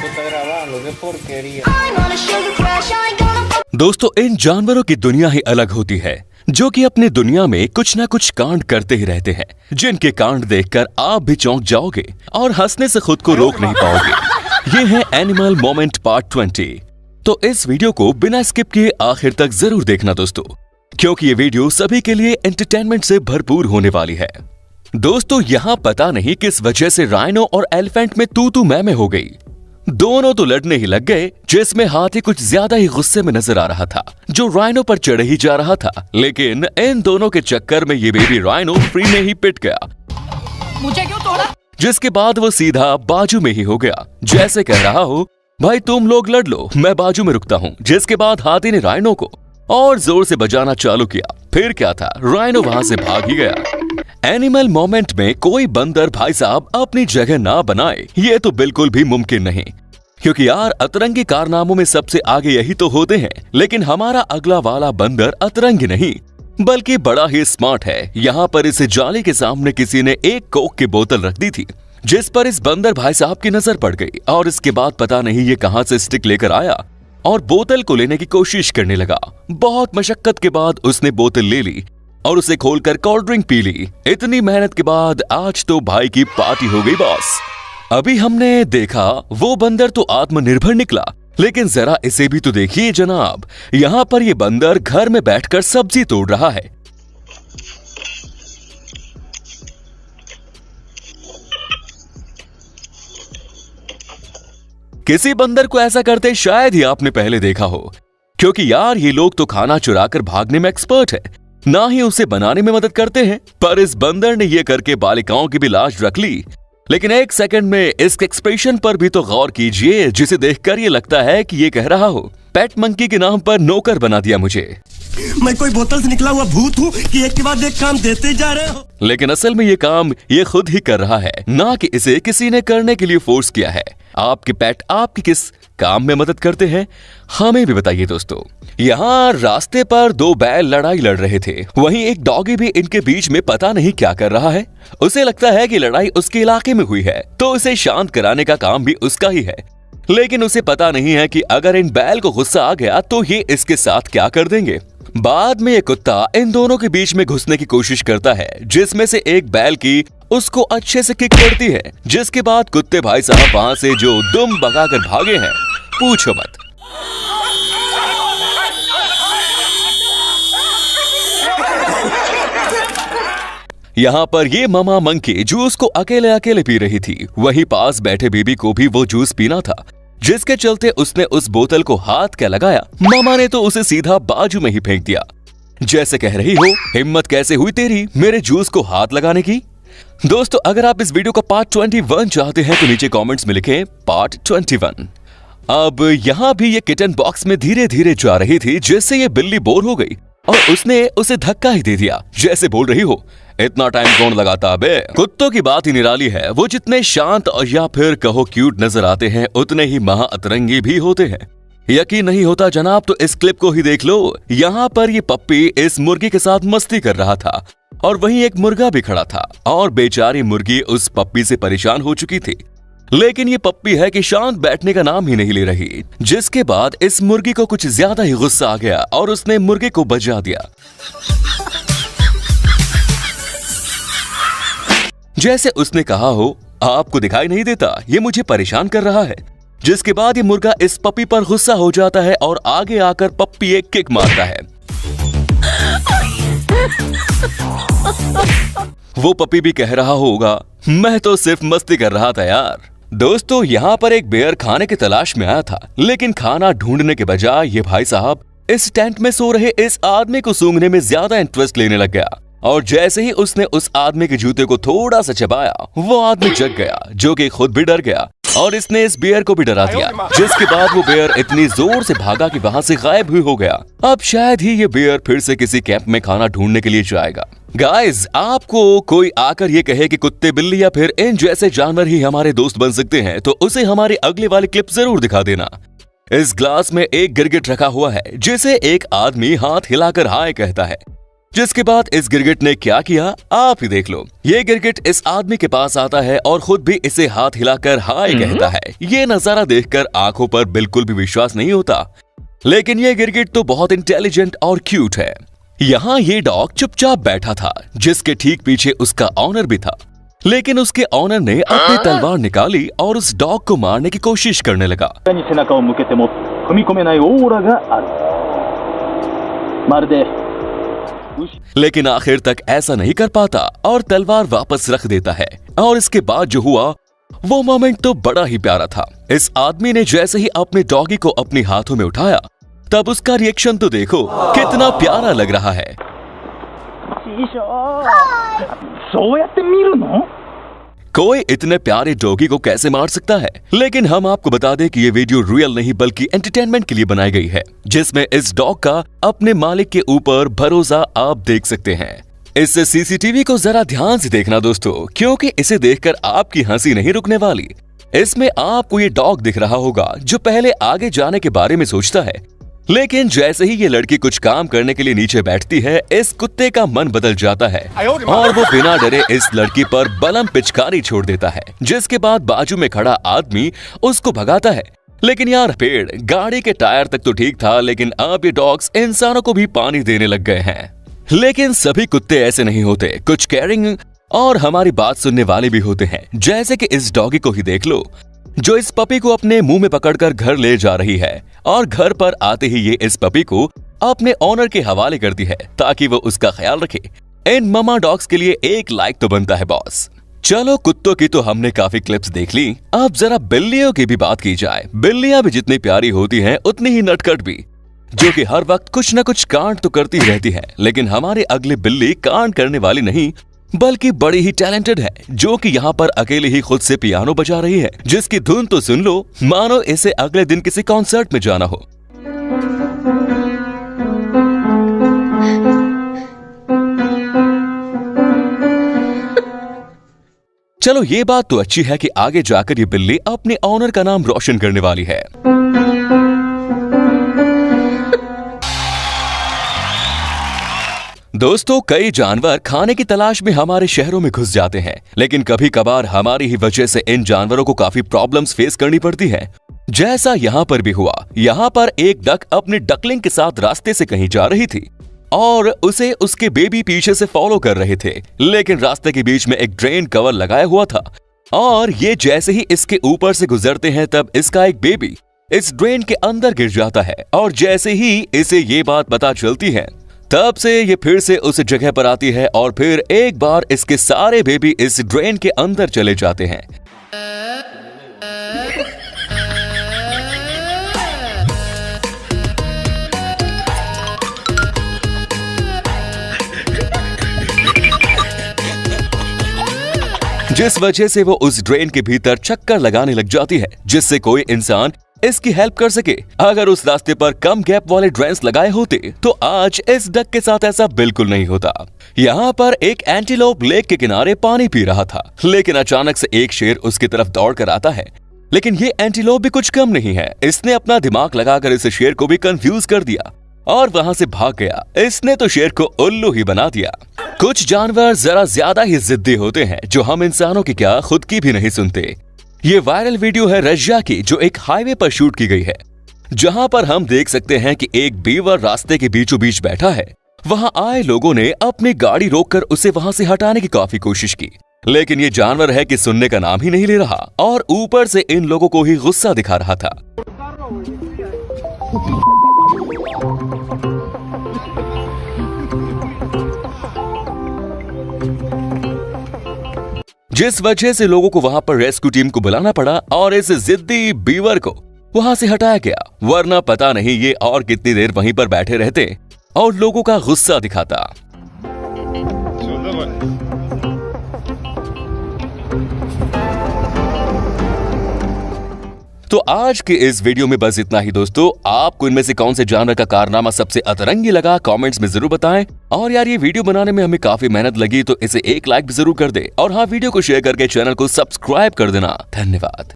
Está grabando, qué porquería। दोस्तों, इन जानवरों की दुनिया ही अलग होती है, जो कि अपनी दुनिया में कुछ ना कुछ कांड करते ही रहते हैं, जिनके कांड देखकर आप भी चौंक जाओगे और हंसने से खुद को रोक नहीं पाओगे। ये है एनिमल मोमेंट पार्ट 20। तो इस वीडियो को बिना स्किप किए आखिर तक जरूर देखना दोस्तों, क्योंकि ये वीडियो सभी के लिए एंटरटेनमेंट से भरपूर होने वाली है। दोस्तों, यहाँ पता नहीं किस वजह से राइनो और एलिफेंट में तू मैं हो गई। दोनों तो लड़ने ही लग गए, जिसमें हाथी कुछ ज्यादा ही गुस्से में नजर आ रहा था, जो राइनो पर चढ़ ही जा रहा था। लेकिन इन दोनों के चक्कर में ये बेबी राइनो फ्री में ही पिट गया, मुझे क्यों तोड़ा? जिसके बाद वो सीधा बाजू में ही हो गया, जैसे कह रहा हो भाई तुम लोग लड़ लो, मैं बाजू में रुकता हूँ। जिसके बाद हाथी ने राइनो को और जोर से बजाना चालू किया। फिर क्या था, राइनो वहां से भाग ही गया। एनिमल मोमेंट में कोई बंदर भाई साहब अपनी जगह ना बनाए, ये तो बिल्कुल भी मुमकिन नहीं, क्योंकि यार अतरंगी कारनामों में सबसे आगे यही तो होते हैं। लेकिन हमारा अगला वाला बंदर अतरंगी नहीं, बल्कि बड़ा ही स्मार्ट है। यहाँ पर इस जाली के सामने किसी ने एक कोक की बोतल रख दी थी, जिस पर इस बंदर भाई साहब की नजर पड़ गई। और इसके बाद पता नहीं ये कहां से स्टिक लेकर आया और बोतल को लेने की कोशिश करने लगा। बहुत मशक्कत के बाद उसने बोतल ले ली और उसे खोलकर कोल्ड ड्रिंक पी ली। इतनी मेहनत के बाद आज तो भाई की पार्टी हो गई बॉस। अभी हमने देखा वो बंदर तो आत्मनिर्भर निकला, लेकिन जरा इसे भी तो देखिए जनाब, यहाँ पर ये बंदर घर में बैठकर सब्जी तोड़ रहा है। किसी बंदर को ऐसा करते शायद ही आपने पहले देखा हो, क्योंकि यार ये लोग तो खाना चुराकर भागने में एक्सपर्ट है, ना ही उसे बनाने में मदद करते हैं। पर इस बंदर ने ये करके बालिकाओं की भी लाश रख ली। लेकिन एक सेकंड में इसके एक्सप्रेशन पर भी तो गौर कीजिए, जिसे देखकर ये लगता है कि ये कह रहा हो पेट मंकी के नाम पर नौकर बना दिया मुझे। मैं कोई बोतल से निकला हुआ भूत हूँ कि एक के बाद एक काम देते जा रहे हो। लेकिन असल में ये काम ये खुद ही कर रहा है, ना कि इसे किसी ने करने के लिए फोर्स किया है। आपके पेट आपकी किस काम में मदद करते हैं, हमें भी बताइए दोस्तों। यहाँ रास्ते पर दो बैल लड़ाई लड़ रहे थे, वहीं एक डॉगी भी इनके बीच में पता नहीं क्या कर रहा है। उसे लगता है कि लड़ाई उसके इलाके में हुई है, तो उसे शांत कराने का काम भी उसका ही है। लेकिन उसे पता नहीं है कि अगर इन बैल को गुस्सा आ गया तो ये इसके साथ क्या कर देंगे। बाद में ये कुत्ता इन दोनों के बीच में घुसने की कोशिश करता है, जिसमें से एक बैल की उसको अच्छे से किक पड़ती है। जिसके बाद कुत्ते भाई साहब वहां से जो दुम भगाकर भागे हैं, पूछो मत। यहाँ पर ये मामा मंकी जूस को अकेले अकेले पी रही थी, वहीं पास बैठे बेबी को भी वो जूस पीना था, जिसके चलते उसने उस बोतल को हाथ क्या लगाया, मामा ने तो उसे सीधा बाजू में ही फेंक दिया, जैसे कह रही हो हिम्मत कैसे हुई तेरी मेरे जूस को हाथ लगाने की। दोस्तों, अगर आप इस वीडियो का पार्ट 21 चाहते हैं तो नीचे कमेंट्स में लिखें पार्ट 21। अब यहाँ भी ये किटन बॉक्स में धीरे धीरे जा रही थी, जिससे ये बिल्ली बोर हो गई और उसने उसे धक्का ही दे दिया, जैसे बोल रही हो इतना टाइम कौन लगाता बे। कुत्तों की बात ही निराली है, वो जितने शांत और या फिर कहो क्यूट नजर आते हैं, उतने ही महा अतरंगी भी होते हैं। यकीन नहीं होता जनाब तो इस क्लिप को ही देख लो। यहाँ पर ये पप्पी इस मुर्गी के साथ मस्ती कर रहा था और वहीं एक मुर्गा भी खड़ा था, और बेचारी मुर्गी उस पप्पी से परेशान हो चुकी थी। लेकिन ये पप्पी है कि शांत बैठने का नाम ही नहीं ले रही, जिसके बाद इस मुर्गी को कुछ ज्यादा ही गुस्सा आ गया और उसने मुर्गे को बजा दिया, जैसे उसने कहा हो आपको दिखाई नहीं देता, ये मुझे परेशान कर रहा है। जिसके बाद ये मुर्गा इस पप्पी पर गुस्सा हो जाता है और आगे आकर पप्पी एक किक मारता है। वो पप्पी भी कह रहा होगा मैं तो सिर्फ मस्ती कर रहा था यार। दोस्तों, यहाँ पर एक बेयर खाने की तलाश में आया था, लेकिन खाना ढूंढने के बजाय ये भाई साहब इस टेंट में सो रहे इस आदमी को सूंघने में ज्यादा इंटरेस्ट लेने लग गया। और जैसे ही उसने उस आदमी के जूते को थोड़ा सा चबाया, वो आदमी जग गया, जो कि खुद भी डर गया और इसने इस बेयर को भी डरा दिया। जिसके बाद वो बेयर इतनी जोर से भागा कि वहां से गायब भी हो गया। अब शायद ही ये बेयर फिर से किसी कैंप में खाना ढूंढने के लिए जाएगा। गाइज, आपको कोई आकर ये कहे कि कुत्ते बिल्ली या फिर इन जैसे जानवर ही हमारे दोस्त बन सकते हैं, तो उसे हमारी अगली वाली क्लिप जरूर दिखा देना। इस ग्लास में एक गिरगिट रखा हुआ है, जिसे एक आदमी हाथ हिलाकर हाय कहता है। जिसके बाद इस गिरगिट ने क्या किया आप ही देख लो। ये गिरगिट इस आदमी के पास आता है और खुद भी इसे हाथ हिलाकर हाय कहता है। ये नजारा देखकर आंखों पर बिल्कुल भी विश्वास नहीं होता, लेकिन ये गिरगिट तो बहुत इंटेलिजेंट और क्यूट है। यहाँ ये डॉग चुपचाप बैठा था, जिसके ठीक पीछे उसका ऑनर भी था, लेकिन उसके ऑनर ने अपनी तलवार निकाली और उस डॉग को मारने की कोशिश करने लगा। लेकिन आखिर तक ऐसा नहीं कर पाता और तलवार वापस रख देता है। और इसके बाद जो हुआ वो मोमेंट तो बड़ा ही प्यारा था। इस आदमी ने जैसे ही अपने डॉगी को अपने हाथों में उठाया, तब उसका रिएक्शन तो देखो कितना प्यारा लग रहा है। कोई इतने प्यारे डॉगी को कैसे मार सकता है? लेकिन हम आपको बता दें कि ये वीडियो रियल नहीं बल्कि एंटरटेनमेंट के लिए बनाई गई है, जिसमें इस डॉग का अपने मालिक के ऊपर भरोसा आप देख सकते हैं। इस सीसीटीवी को जरा ध्यान से देखना दोस्तों, क्योंकि इसे देखकर आपकी हंसी नहीं रुकने वाली। इसमें आपको ये डॉग दिख रहा होगा जो पहले आगे जाने के बारे में सोचता है, लेकिन जैसे ही ये लड़की कुछ काम करने के लिए नीचे बैठती है, इस कुत्ते का मन बदल जाता है और वो बिना डरे इस लड़की पर बलम पिचकारी छोड़ देता है। जिसके बाद बाजू में खड़ा आदमी उसको भगाता है। लेकिन यार पेड़ गाड़ी के टायर तक तो ठीक था, लेकिन अब ये डॉग्स इंसानों को भी पानी देने लग गए हैं। लेकिन सभी कुत्ते ऐसे नहीं होते, कुछ केयरिंग और हमारी बात सुनने वाले भी होते हैं। जैसे कि इस डॉगी को ही देख लो, जो इस पपी को अपने मुंह में पकड़कर घर ले जा रही है और घर पर आते ही ये इस पपी को अपने ऑनर के हवाले करती है ताकि वो उसका ख्याल रखे। इन ममा डॉग्स के लिए एक लाइक तो बनता है बॉस। चलो कुत्तों की तो हमने काफी क्लिप्स देख ली, अब जरा बिल्लियों की भी बात की जाए। बिल्लियां भी जितनी प्यारी होती हैं उतनी ही नटखट भी, जो कि हर वक्त कुछ न कुछ कांड तो करती रहती है। लेकिन हमारी अगली बिल्ली कांड करने वाली नहीं बल्कि बड़ी ही टैलेंटेड है, जो कि यहाँ पर अकेले ही खुद से पियानो बजा रही है, जिसकी धुन तो सुन लो मानो इसे अगले दिन किसी कॉन्सर्ट में जाना हो। चलो ये बात तो अच्छी है कि आगे जाकर ये बिल्ली अपने ऑनर का नाम रोशन करने वाली है। दोस्तों कई जानवर खाने की तलाश में हमारे शहरों में घुस जाते हैं, लेकिन कभी कभार हमारी ही वजह से इन जानवरों को काफी प्रॉब्लम्स फेस करनी पड़ती है। जैसा यहाँ पर भी हुआ। यहाँ पर एक डक अपने डकलिंग के साथ रास्ते से कहीं जा रही थी और उसे उसके बेबी पीछे से फॉलो कर रहे थे, लेकिन रास्ते के बीच में एक ड्रेन कवर लगाया हुआ था और ये जैसे ही इसके ऊपर से गुजरते हैं, तब इसका एक बेबी इस ड्रेन के अंदर गिर जाता है। और जैसे ही इसे ये बात पता चलती है, तब से ये फिर से उस जगह पर आती है और फिर एक बार इसके सारे बेबी इस ड्रेन के अंदर चले जाते हैं। जिस वजह से वो उस ड्रेन के भीतर चक्कर लगाने लग जाती है, जिससे कोई इंसान इसकी हेल्प कर सके। अगर उस रास्ते पर कम गैप वाले ड्रेन्स लगाए होते तो आज इस डक के साथ ऐसा बिल्कुल नहीं होता। यहाँ पर एक एंटीलोप लेक के किनारे पानी पी रहा था, लेकिन अचानक से एक शेर उसकी तरफ दौड़ कर आता है। लेकिन ये एंटीलोप भी कुछ कम नहीं है, इसने अपना दिमाग लगाकर इस शेर को भी कंफ्यूज कर दिया और वहाँ से भाग गया। इसने तो शेर को उल्लू ही बना दिया। कुछ जानवर जरा ज्यादा ही जिद्दी होते हैं, जो हम इंसानों की क्या खुद की भी नहीं सुनते। ये वायरल वीडियो है रशिया की, जो एक हाईवे पर शूट की गई है, जहां पर हम देख सकते हैं कि एक बीवर रास्ते के बीचों बीच बैठा है। वहां आए लोगों ने अपनी गाड़ी रोककर उसे वहां से हटाने की काफी कोशिश की, लेकिन ये जानवर है कि सुनने का नाम ही नहीं ले रहा और ऊपर से इन लोगों को ही गुस्सा दिखा रहा था। जिस वजह से लोगों को वहां पर रेस्क्यू टीम को बुलाना पड़ा और इस जिद्दी बीवर को वहां से हटाया गया, वरना पता नहीं ये और कितनी देर वहीं पर बैठे रहते और लोगों का गुस्सा दिखाता। तो आज के इस वीडियो में बस इतना ही दोस्तों। आपको इनमें से कौन से जानवर का कारनामा सबसे अतरंगी लगा कमेंट्स में जरूर बताएं। और यार ये वीडियो बनाने में हमें काफी मेहनत लगी, तो इसे एक लाइक भी जरूर कर दे और हाँ वीडियो को शेयर करके चैनल को सब्सक्राइब कर देना। धन्यवाद।